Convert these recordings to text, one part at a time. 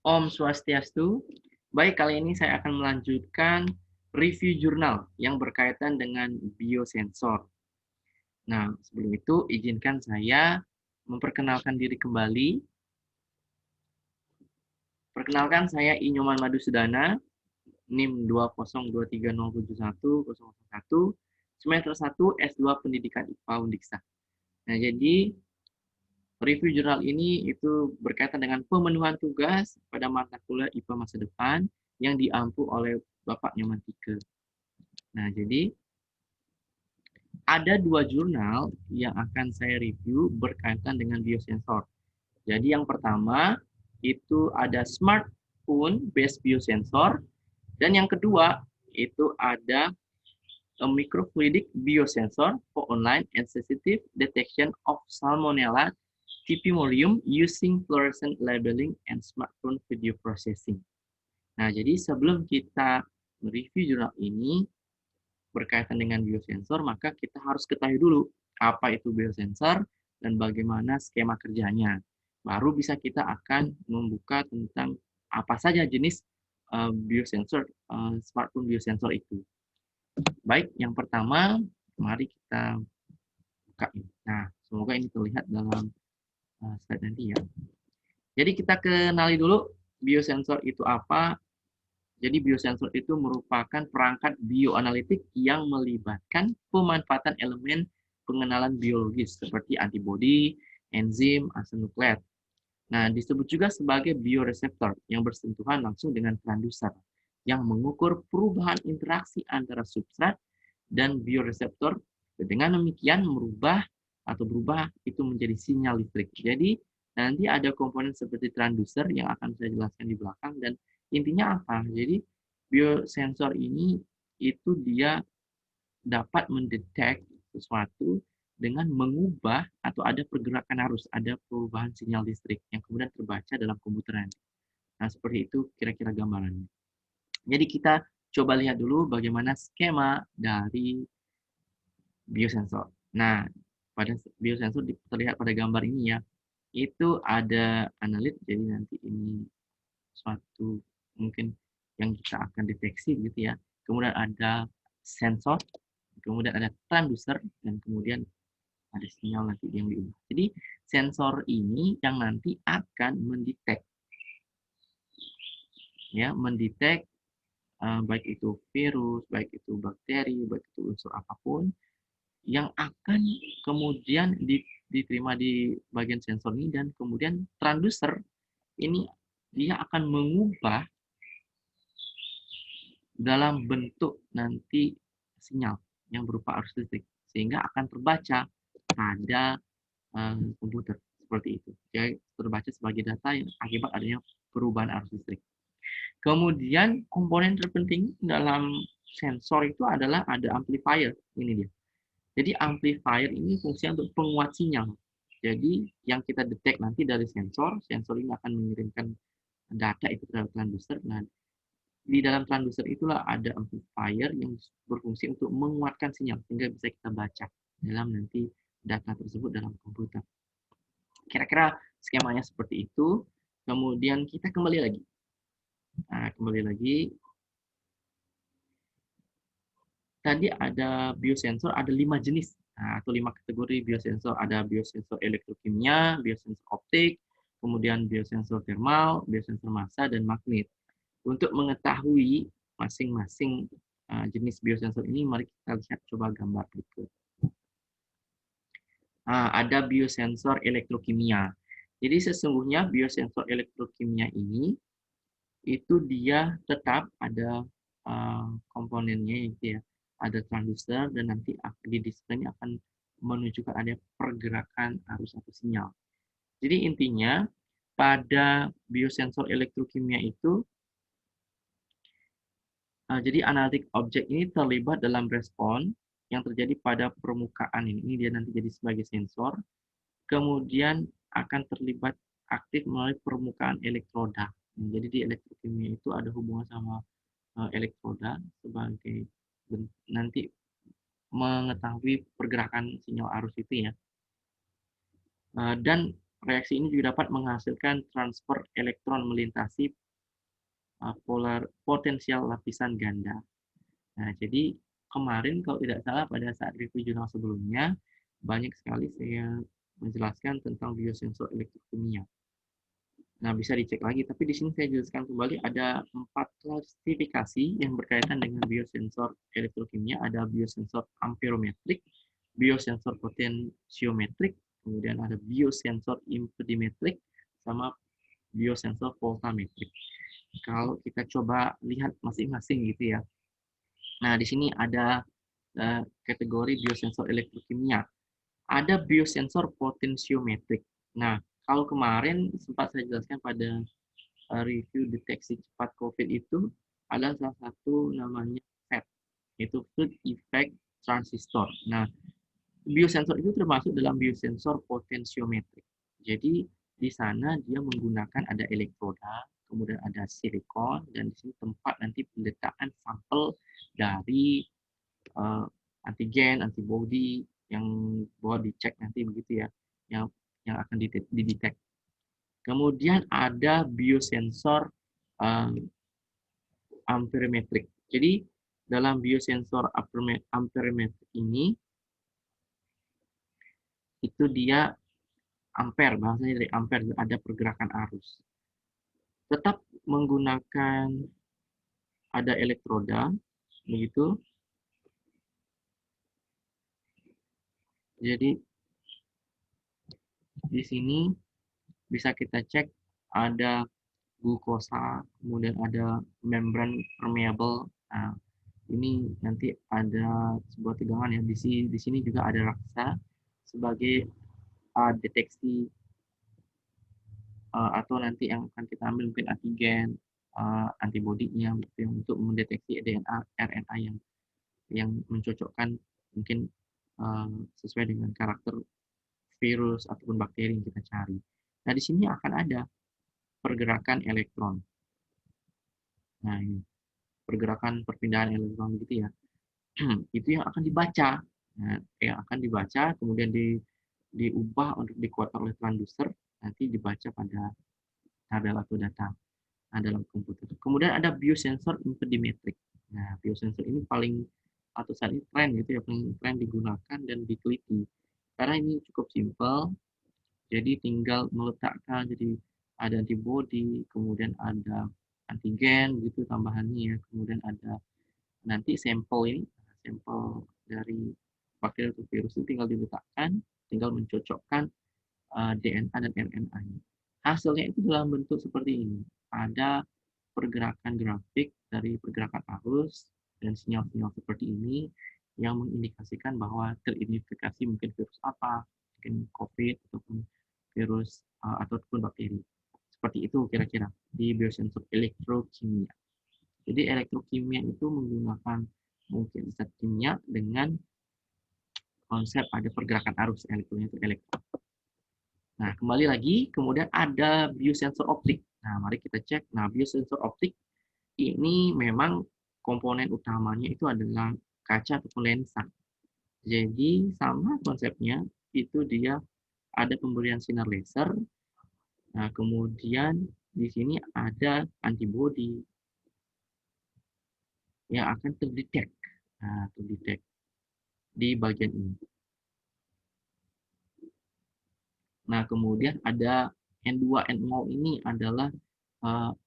Om Swastiastu. Baik, kali ini saya akan melanjutkan review jurnal yang berkaitan dengan biosensor. Nah, sebelum itu izinkan saya memperkenalkan diri kembali. Perkenalkan, saya Inyoman Madusudana, NIM 202307101, semester 1 S2 Pendidikan IPA Undiksa. Nah, jadi review jurnal ini itu berkaitan dengan pemenuhan tugas pada mata kuliah IPA masa depan yang diampu oleh Bapak Nyoman Tike. Nah, jadi ada 2 jurnal yang akan saya review berkaitan dengan biosensor. Jadi yang pertama itu ada smartphone based biosensor dan yang kedua itu ada a microfluidic biosensor for online and sensitive detection of Salmonella typhimurium using fluorescent labeling and smartphone video processing. Nah, jadi sebelum kita mereview jurnal ini berkaitan dengan biosensor, maka kita harus ketahui dulu apa itu biosensor dan bagaimana skema kerjanya. Baru bisa kita akan membuka tentang apa saja jenis biosensor, smartphone biosensor itu. Baik, yang pertama, mari kita buka ini. Nah, semoga ini terlihat dalam slide nanti ya. Jadi kita kenali dulu biosensor itu apa. Jadi biosensor itu merupakan perangkat bioanalitik yang melibatkan pemanfaatan elemen pengenalan biologis seperti antibodi, enzim, asam nukleat. Nah, disebut juga sebagai bioreseptor yang bersentuhan langsung dengan transducer yang mengukur perubahan interaksi antara substrat dan bioreseptor. Dengan demikian berubah itu menjadi sinyal listrik. Jadi nanti ada komponen seperti transducer yang akan saya jelaskan di belakang dan intinya apa? Jadi biosensor ini itu dia dapat mendetek sesuatu dengan mengubah atau ada pergerakan arus, ada perubahan sinyal listrik yang kemudian terbaca dalam komputer nanti. Nah, seperti itu kira-kira gambarannya. Jadi kita coba lihat dulu bagaimana skema dari biosensor. Nah, pada biosensor terlihat pada gambar ini ya, itu ada analit, jadi nanti ini suatu mungkin yang kita akan deteksi gitu ya. Kemudian ada sensor, kemudian ada transducer, dan kemudian ada sinyal nanti yang diubah. Jadi sensor ini yang nanti akan mendetek ya, mendetek baik itu virus, baik itu bakteri, baik itu unsur apapun yang akan kemudian diterima di bagian sensor ini dan kemudian transducer ini dia akan mengubah dalam bentuk nanti sinyal yang berupa arus listrik sehingga akan terbaca pada komputer seperti itu. Jadi terbaca sebagai data yang akibat adanya perubahan arus listrik. Kemudian komponen terpenting dalam sensor itu adalah ada amplifier, ini dia. Jadi amplifier ini fungsinya untuk penguat sinyal. Jadi yang kita detek nanti dari sensor, sensor ini akan mengirimkan data itu ke transducer. Nah, di dalam transducer itulah ada amplifier yang berfungsi untuk menguatkan sinyal sehingga bisa kita baca dalam nanti data tersebut dalam komputer. Kira-kira skemanya seperti itu. Kemudian kita kembali lagi. Nah, kembali lagi. Tadi ada biosensor, ada 5 jenis atau 5 kategori biosensor. Ada biosensor elektrokimia, biosensor optik, kemudian biosensor thermal, biosensor massa, dan magnet. Untuk mengetahui masing-masing jenis biosensor ini, mari kita lihat coba gambar berikut. Ada biosensor elektrokimia. Jadi sesungguhnya biosensor elektrokimia ini itu dia tetap ada komponennya itu ya, ada transducer dan nanti di display akan menunjukkan ada pergerakan arus atau sinyal. Jadi intinya pada biosensor elektrokimia itu jadi analitik objek ini terlibat dalam respon yang terjadi pada permukaan ini. Ini dia nanti jadi sebagai sensor. Kemudian akan terlibat aktif melalui permukaan elektroda. Jadi di elektrokimia itu ada hubungan sama elektroda sebagai nanti mengetahui pergerakan sinyal arus itu ya. Dan reaksi ini juga dapat menghasilkan transfer elektron melintasi polar potensial lapisan ganda. Nah, jadi kemarin kalau tidak salah pada saat review jurnal sebelumnya, banyak sekali saya menjelaskan tentang biosensor elektrokimia. Nah, bisa dicek lagi, tapi di sini saya jelaskan kembali ada 4 klasifikasi yang berkaitan dengan biosensor elektrokimia. Ada biosensor amperometrik, biosensor potensiometrik, kemudian ada biosensor impedimetrik, sama biosensor voltametrik. Kalau kita coba lihat masing-masing gitu ya. Nah, di sini ada kategori biosensor elektrokimia. Ada biosensor potensiometrik. Nah, kalau kemarin sempat saya jelaskan pada review deteksi cepat COVID itu, ada salah satu namanya FET, yaitu Field Effect Transistor. Nah, biosensor itu termasuk dalam biosensor potensiometrik. Jadi, di sana dia menggunakan ada elektroda, kemudian ada silikon, dan di sini tempat nanti pendetaan sampel dari antigen, antibody yang buat dicek nanti begitu ya, yang akan didetek. Kemudian ada biosensor amperemetrik. Jadi dalam biosensor amperemetrik ini itu dia ampere, bahasanya dari ampere, ada pergerakan arus. Tetap menggunakan ada elektroda, begitu. Jadi di sini bisa kita cek ada glukosa, kemudian ada membran permeable. Nah, ini nanti ada sebuah tegangan ya. Di sini juga ada raksa sebagai deteksi atau nanti yang akan kita ambil mungkin antigen, antibodinya untuk mendeteksi DNA, RNA yang mencocokkan mungkin sesuai dengan karakter virus ataupun bakteri yang kita cari. Nah, di sini akan ada pergerakan elektron. Nah, ini pergerakan perpindahan elektron gitu ya. Itu yang akan dibaca. Nah, yang akan dibaca kemudian diubah untuk dikuatkan oleh transducer, nanti dibaca pada tabel atau data dalam komputer. Kemudian ada biosensor impedimetrik. Nah, biosensor ini paling atau saat ini tren gitu ya, paling tren digunakan dan diteliti. Karena ini cukup simpel, jadi tinggal meletakkan, jadi ada antibody, kemudian ada antigen gitu tambahannya, kemudian ada nanti sampel ini, sampel dari bakteri atau virus itu tinggal diletakkan, tinggal mencocokkan DNA dan RNA-nya. Hasilnya itu dalam bentuk seperti ini. Ada pergerakan grafik dari pergerakan arus dan sinyal-sinyal seperti ini yang mengindikasikan bahwa teridentifikasi mungkin virus apa, mungkin COVID ataupun virus ataupun bakteri. Seperti itu kira-kira di biosensor elektrokimia. Jadi elektrokimia itu menggunakan mungkin zat kimia dengan konsep ada pergerakan arus elektronnya itu elektron. Nah, kembali lagi, kemudian ada biosensor optik. Nah, mari kita cek. Nah, biosensor optik ini memang komponen utamanya itu adalah kaca ataupun lensa. Jadi, sama konsepnya, itu dia ada pemberian sinar laser. Nah, kemudian di sini ada antibody yang akan terdetek. Nah, terdetek di bagian ini. Nah, kemudian ada N2, N0 ini adalah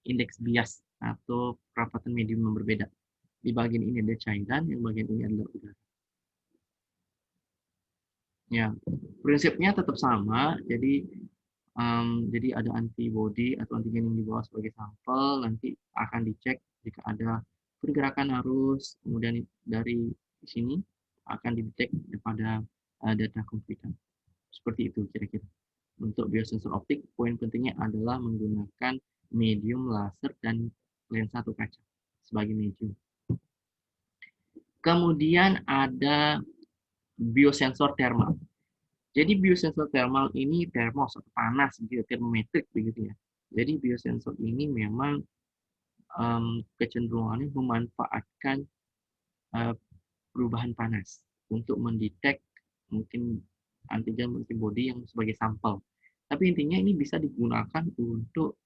indeks bias atau kerapatan medium yang berbeda. Di bagian ini ada cairan, yang bagian ini adalah udara. Ya, prinsipnya tetap sama. Jadi ada antibody atau antigen yang dibawa sebagai sampel, nanti akan dicek jika ada pergerakan arus, kemudian dari sini akan didetek pada data komputer. Seperti itu kira-kira. Untuk biosensor optik, poin pentingnya adalah menggunakan medium laser dan lensa atau kaca sebagai medium. Kemudian ada biosensor thermal. Jadi biosensor thermal ini termos atau panas, termometrik begitu ya. Jadi biosensor ini memang kecenderungannya memanfaatkan perubahan panas untuk mendetek mungkin antigen antibody yang sebagai sampel. Tapi intinya ini bisa digunakan untuk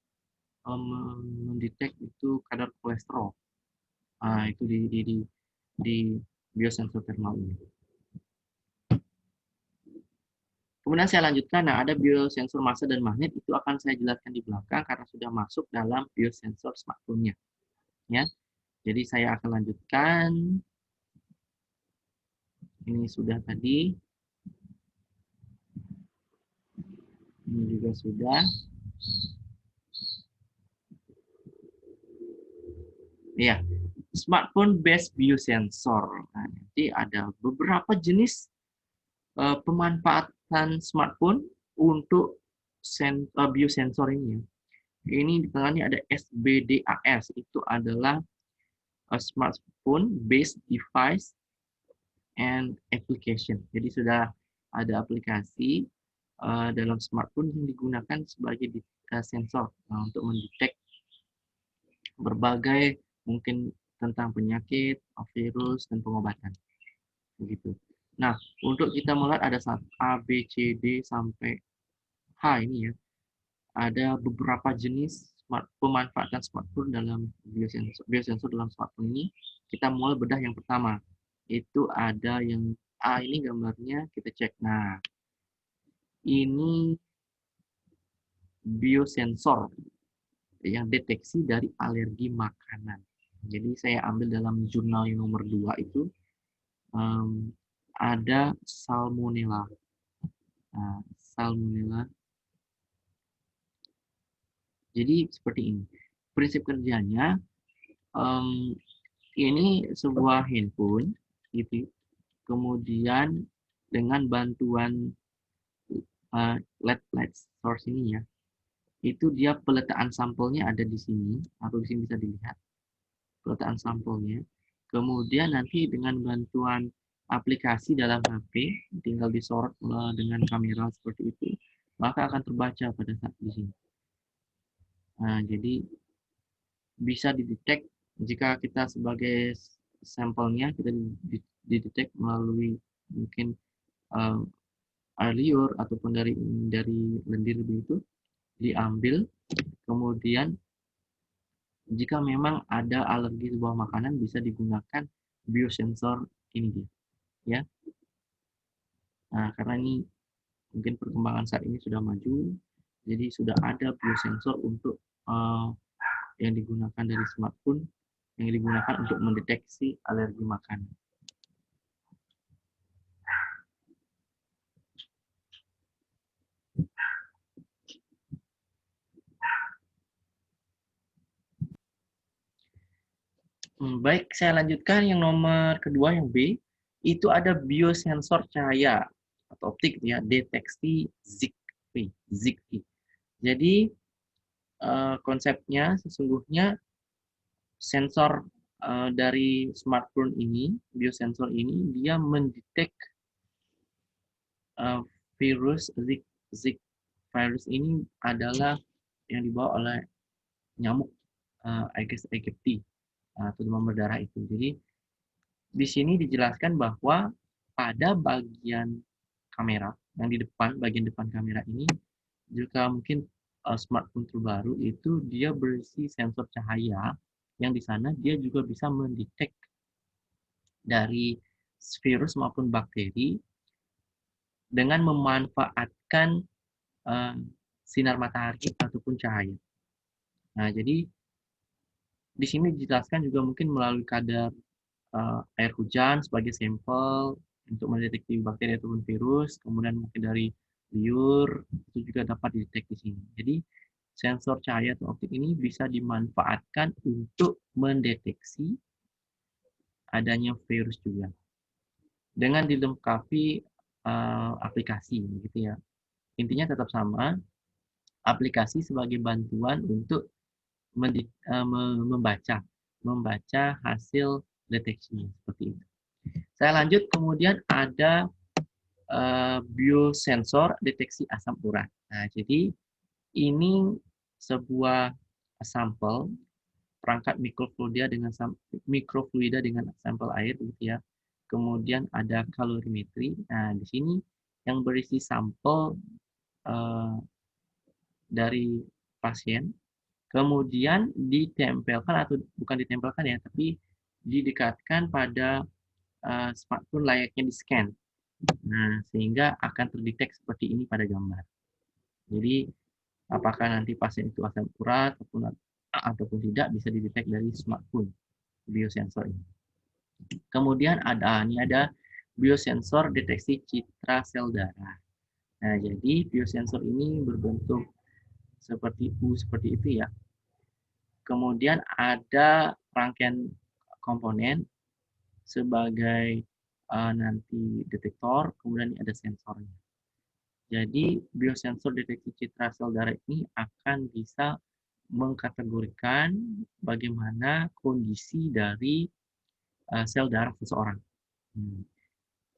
mendetek itu kadar kolesterol. Nah, itu di biosensor thermal ini. Kemudian saya lanjutkan, nah ada biosensor massa dan magnet, itu akan saya jelaskan di belakang karena sudah masuk dalam biosensor smartphone-nya. Ya. Jadi saya akan lanjutkan. Ini sudah tadi. Ini juga sudah. Ya, smartphone based biosensor. Nah, nanti ada beberapa jenis pemanfaatan smartphone untuk biosensor ini. Ini di tengah ini ada SBDAS, itu adalah smartphone based device and application. Jadi sudah ada aplikasi dalam smartphone yang digunakan sebagai sensor untuk mendetek berbagai mungkin tentang penyakit, virus, dan pengobatan. Begitu. Nah, untuk kita melihat ada A, B, C, D, sampai H ini ya. Ada beberapa jenis pemanfaatan smartphone dalam biosensor dalam smartphone ini. Kita mulai bedah yang pertama. Itu ada yang A ini gambarnya, kita cek. Nah, ini biosensor yang deteksi dari alergi makanan. Jadi saya ambil dalam jurnal yang nomor 2 itu ada salmonella. Nah, salmonella. Jadi seperti ini. Prinsip kerjanya ini sebuah handphone gitu. Kemudian dengan bantuan LED light source ini ya. Itu dia peletaan sampelnya ada di sini atau di sini bisa dilihat. Peletaan sampelnya. Kemudian nanti dengan bantuan aplikasi dalam HP, tinggal disorot dengan kamera seperti itu, maka akan terbaca pada saat di sini. Nah, jadi bisa didetek jika kita sebagai sampelnya kita didetek melalui mungkin air liur ataupun dari lendir begitu diambil, kemudian jika memang ada alergi sebuah makanan bisa digunakan biosensor ini dia ya. Nah, karena ini mungkin perkembangan saat ini sudah maju, jadi sudah ada biosensor untuk yang digunakan dari smartphone yang digunakan untuk mendeteksi alergi makanan. Baik, saya lanjutkan yang nomor kedua, yang B. Itu ada biosensor cahaya atau optik ya, deteksi Zigbee. Jadi konsepnya sesungguhnya sensor dari smartphone ini, biosensor ini dia mendetek virus Zika virus ini adalah yang dibawa oleh nyamuk Aedes aegypti atau demam berdarah itu. Jadi di sini dijelaskan bahwa pada bagian kamera yang di depan, bagian depan kamera ini, jika mungkin smartphone terbaru itu dia berisi sensor cahaya yang di sana dia juga bisa mendetek dari virus maupun bakteri dengan memanfaatkan sinar matahari ataupun cahaya. Nah, jadi di sini dijelaskan juga mungkin melalui kadar air hujan sebagai sampel untuk mendeteksi bakteri ataupun virus, kemudian mungkin dari liur itu juga dapat dideteksi di sini. Jadi sensor cahaya atau optik ini bisa dimanfaatkan untuk mendeteksi adanya virus juga dengan dilengkapi aplikasi, gitu ya. Intinya tetap sama, aplikasi sebagai bantuan untuk membaca hasil deteksinya seperti itu. Saya lanjut, kemudian ada biosensor deteksi asam urat. Nah, jadi ini sebuah sampel perangkat mikrofluida dengan sampel air gitu ya. Kemudian ada kalorimetri. Nah, di sini yang berisi sampel dari pasien, kemudian ditempelkan atau bukan ditempelkan ya, tapi didekatkan pada smartphone layaknya di-scan. Nah, sehingga akan terdetek seperti ini pada gambar. Jadi, apakah nanti pasien itu asam urat ataupun tidak bisa didetek dari smartphone biosensor ini. Kemudian ini ada biosensor deteksi citra sel darah. Nah, jadi biosensor ini berbentuk seperti seperti itu ya. Kemudian ada rangkaian komponen sebagai nanti detektor, kemudian ada sensornya. Jadi biosensor deteksi citra sel darah ini akan bisa mengkategorikan bagaimana kondisi dari sel darah seseorang.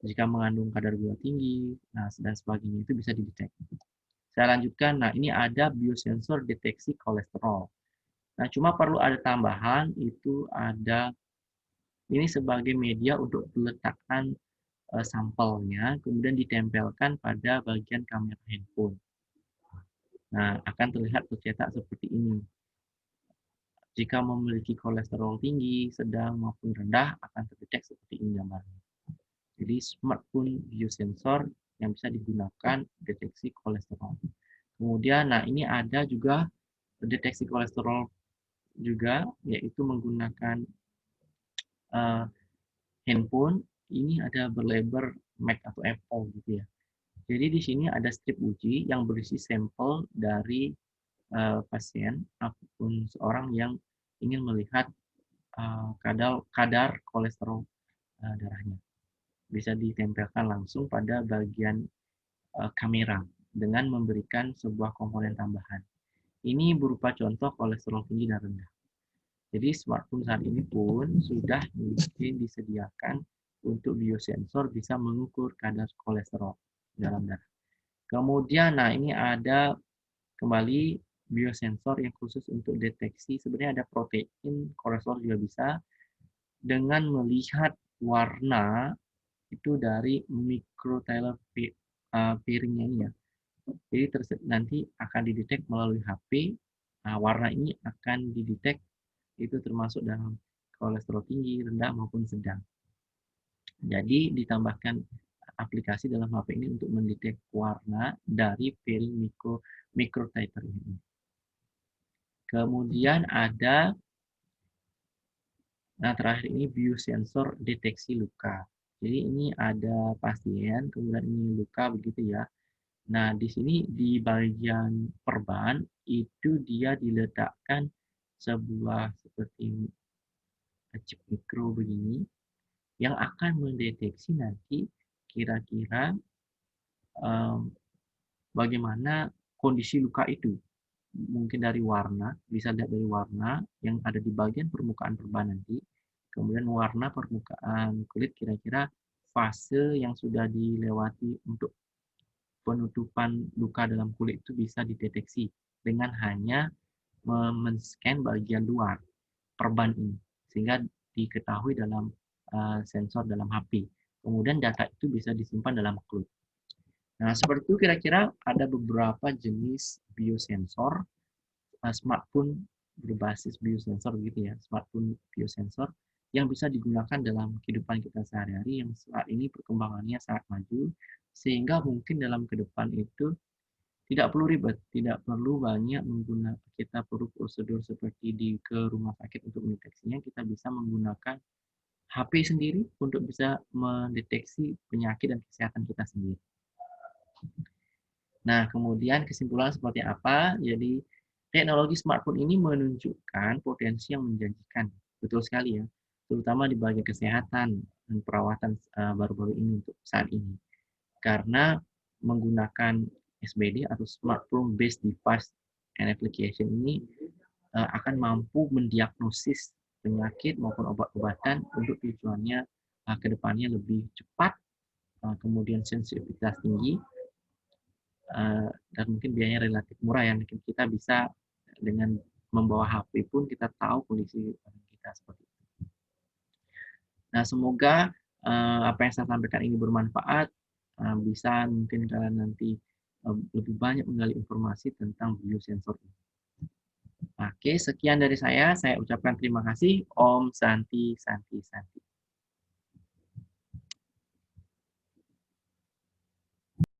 Jika mengandung kadar gula tinggi, dan sebagainya itu bisa dideteksi. Saya lanjutkan, nah ini ada biosensor deteksi kolesterol. Nah cuma perlu ada tambahan, itu ada ini sebagai media untuk peletakan sampelnya, kemudian ditempelkan pada bagian kamera handphone. Nah akan terlihat tercetak seperti ini. Jika memiliki kolesterol tinggi, sedang maupun rendah akan terdetek seperti ini gambarnya. Jadi smartphone biosensor yang bisa digunakan deteksi kolesterol. Kemudian, nah ini ada juga deteksi kolesterol juga, yaitu menggunakan handphone. Ini ada berlabel Mac atau Apple gitu ya. Jadi di sini ada strip uji yang berisi sampel dari pasien ataupun seorang yang ingin melihat kadar kolesterol darahnya. Bisa ditempelkan langsung pada bagian kamera dengan memberikan sebuah komponen tambahan. Ini berupa contoh kolesterol tinggi dan rendah. Jadi smartphone saat ini pun sudah mungkin disediakan untuk biosensor bisa mengukur kadar kolesterol dalam darah. Kemudian, nah ini ada kembali biosensor yang khusus untuk deteksi, sebenarnya ada protein kolesterol juga bisa, dengan melihat warna itu dari microtiller piringnya ini ya. Jadi nanti akan didetek melalui HP. Nah, warna ini akan didetek itu termasuk dalam kolesterol tinggi, rendah maupun sedang. Jadi ditambahkan aplikasi dalam HP ini untuk mendetek warna dari piring microtiter ini. Kemudian ada terakhir ini biosensor deteksi luka. Jadi ini ada pasien, kemudian ini luka begitu ya. Nah, di sini di bagian perban itu dia diletakkan sebuah seperti chip mikro begini yang akan mendeteksi nanti kira-kira bagaimana kondisi luka itu. Mungkin dari warna, bisa lihat dari warna yang ada di bagian permukaan perban nanti. Kemudian warna permukaan kulit kira-kira fase yang sudah dilewati untuk penutupan luka dalam kulit itu bisa dideteksi dengan hanya men-scan bagian luar perban ini sehingga diketahui dalam sensor dalam HP. Kemudian data itu bisa disimpan dalam cloud. Nah, seperti itu kira-kira ada beberapa jenis biosensor smartphone berbasis biosensor gitu ya, smartphone biosensor yang bisa digunakan dalam kehidupan kita sehari-hari yang saat ini perkembangannya sangat maju sehingga mungkin dalam ke depan itu tidak perlu ribet, tidak perlu banyak menggunakan, kita perlu prosedur seperti ke rumah sakit untuk mendeteksinya, kita bisa menggunakan HP sendiri untuk bisa mendeteksi penyakit dan kesehatan kita sendiri. Nah, kemudian kesimpulan seperti apa? Jadi, teknologi smartphone ini menunjukkan potensi yang menjanjikan. Betul sekali ya, terutama di bagian kesehatan dan perawatan baru-baru ini untuk saat ini. Karena menggunakan SBD atau Smartphone Based Device and Application ini akan mampu mendiagnosis penyakit maupun obat-obatan untuk tujuannya ke depannya lebih cepat, kemudian sensitivitas tinggi, dan mungkin biayanya relatif murah ya. Mungkin kita bisa dengan membawa HP pun kita tahu kondisi kita seperti itu. Nah, semoga apa yang saya sampaikan ini bermanfaat, bisa mungkin kalian nanti lebih banyak menggali informasi tentang biosensor ini. Oke, sekian dari saya. Saya ucapkan terima kasih. Om Santi Santi Santi.